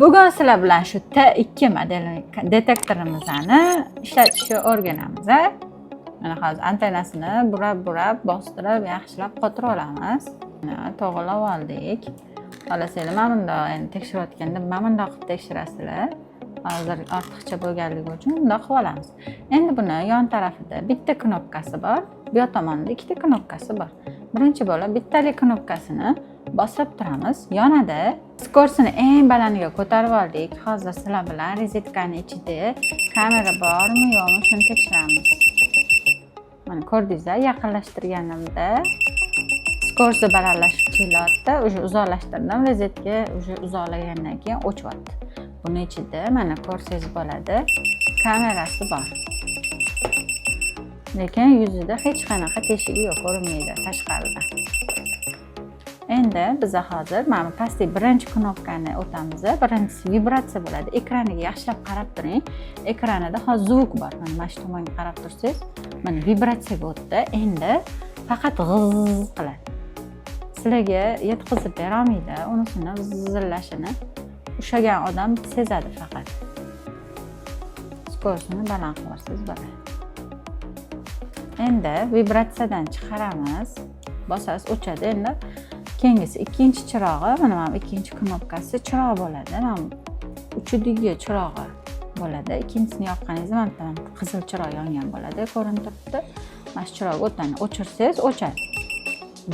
Bugun sizlar bilan shu T2 modeli detektorimizni ishlatishni o'rganamiz. Mana hozir antennasini burab bostirib, yaxshilab qotirib olamiz. Mana to'g'rilab oldik. Xolasanglar, mana bundoq endi tekshirayotganda mana bundoq qilib tekshirasizlar. Hozir ortiqcha bo'lganligi uchun bundoq qilib olamiz. Endi buni yon tarafida bitta knopkasi bor, bu tomonda ikkita knopkasi bor. Birinchi bo'lib bittalik knopkasini bosib turamiz. Yonida skorsini eng balandiga ko'tarib oldik. Hozir sizlar bilan rozetkani ichida kamera bormi, yo'qmi shuni tekshiramiz. Mana ko'rdingizda, yaqinlashtirganimda skorsi balandlashib kelayapti. O'sha uzoqlashtirdim, rozetka o'sha uzoqlagandan keyin o'chyapti. Buni ichida mana ko'rsangiz bo'ladi, kamerasi bor. Lekin yuzida hech qanaqa teshigi yo'q, ko'rinmaydi tashqaridan. Endi biz hozir mana pastki birinchi knopkani o'tamiz. Birinchisi vibratsiya bo'ladi. Ekraniga yaxshilab qarab turing. Ekranida hozir zvuk bor. Mana shu tomonga qarab tursangiz, mana vibratsiyaga o'tdi. Endi faqat g'iz qiladi. Sizlarga yetkazib bera olmaydi. Unisini zillashini ushlagan odam sezadi faqat. Skorsini baland qilsangiz bo'ladi. Endi vibratsiyadan chiqaramiz. Bosasiz, o'chadi. Endi keyingisi ikkinchi chirog'i, mana ikkinchi knopkasi chiroq bo'ladi. Mana uchidagi chirog'i bo'ladi. Ikkinchisini yoqqaningizda mana qizil chiroq yongan bo'ladi, ko'rinib turibdi. Mana shu chiroqni o'chirsangiz o'chadi.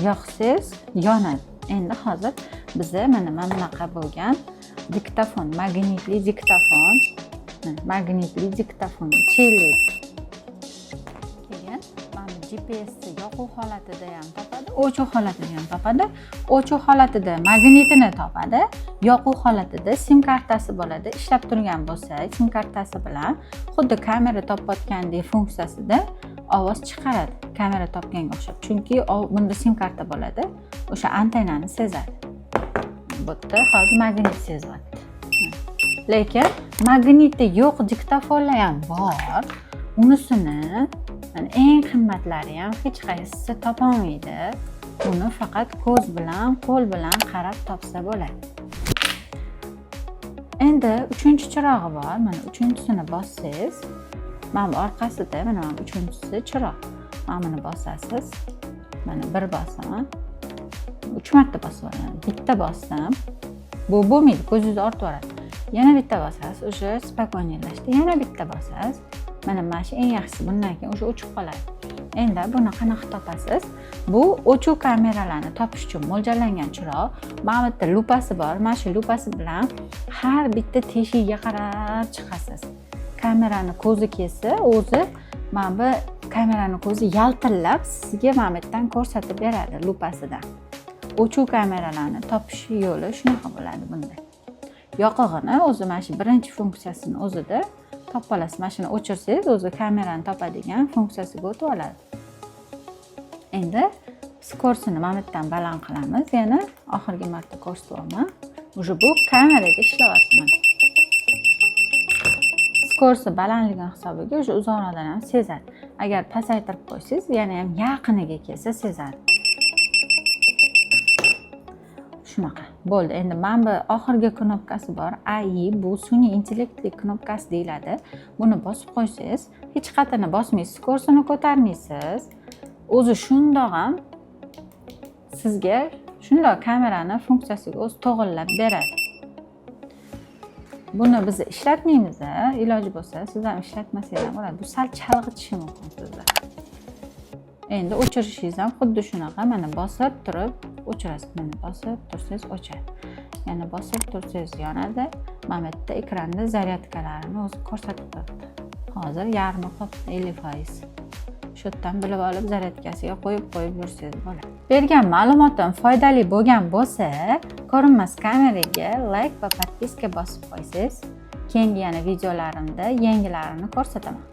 Yoqsangiz yonadi. Endi hozir biz mana bunaqa bo'lgan diktafon, magnitli diktafon chellik. Keyin mana GPS yoquv holatida ham topadi, o'chuv holatida ham topadi. O'chuv holatida magnitini topadi, yoquv holatida sim kartasi bo'ladi. Ishlab turgan bo'lsa, sim kartasi bilan xuddi kamera topayotgandek funksiyasida ovoz chiqaradi, kamera topganga o'xshab. Chunki bunda sim karta bo'ladi, o'sha antennani sezadi. Bu yerda hozir magnit sezyapti. Lekin magniti yo'q diktofonlar ham bor. Unisini eng qimmatlari ham hech qaysisi topolmaydi. Buni faqat ko'z bilan, qo'l bilan qarab topsa bo'ladi. Endi uchinchi chirog'i bor. Mana uchinchisini bossangiz, mana orqasida mana uchinchisi chiroq. Mana buni bosasiz. Mana bir bosaman. 3 marta bosib olaman. Bitta bossam, bu bo'lmaydi, ko'zingizni ortib yoradi. Yana bitta bosasiz, o'sha spokojniylashdi. Yana bitta bosasiz. Mana shu eng yaxshisi, bundan keyin o'sha o'chib qoladi. Endi buni qanaqa topasiz? Bu o'chuv kameralarni topish uchun mo'ljallangan chiroq. Mana bu yerda lupasi bor. Mana shu lupasi bilan har bitta teshigiga qarab chiqasiz. Kamerani ko'zi kelsa, o'zi mana bu kamerani ko'zi yaltillab sizga mana bu yerdan ko'rsatib beradi lupasidan. O'chuv kameralarni topish yo'li shunaqa bo'ladi bunda. Yoqig'ini o'zi mana shu birinchi funksiyasini o'zida topib olasiz. Mana shuni o'chirsangiz, o'zi kamerani topadigan funksiyasiga o'tib oladi. Endi skorsini mana bu yerdan baland qilamiz. Yana oxirgi marta ko'rsatyapman. O'sha bu kameraga ishlayapti mana. Skorsi balandligi hisobiga o'sha uzoqdan ham sezadi. Agar pasaytirib qo'ysangiz, yana ham yaqiniga kelsa sezadi. Shunaqa. Bo'ldi. Endi mana bu oxirgi knopkasi bor. AI bu sun'iy intellektli knopkasi deyiladi. Buni bosib qo'ysangiz, hech qayerni bosmaysiz, skorsini ko'tarmaysiz. O'zi shundoq ham sizga shundoq kamerani funksiyasiga o'zi to'g'irlab beradi. Buni biz ishlatmaymiz, iloji bo'lsa, siz ham ishlatmasangiz ham bo'ladi. Bu sal chalg'itishi mumkin sizda. Endi o'chirishingiz ham xuddi shunaqa. Mana bosib turib o'chirasiz. Mana bosib tursangiz o'chadi. Yana bosib tursangiz yonadi. Mana bu yerda ekranda zaryadkalarini o'zi ko'rsatib turibdi. Hozir yarmi qoldi, 50%. Shu yerdan bilib olib zaryadkasiga qo'yib yursangiz bo'ladi. Bergan ma'lumotim foydali bo'lgan bo'lsa, ko'rinmas kameraga like va podpiska bosib qo'ysangiz, keyingi yana videolarimda yangilarini ko'rsataman.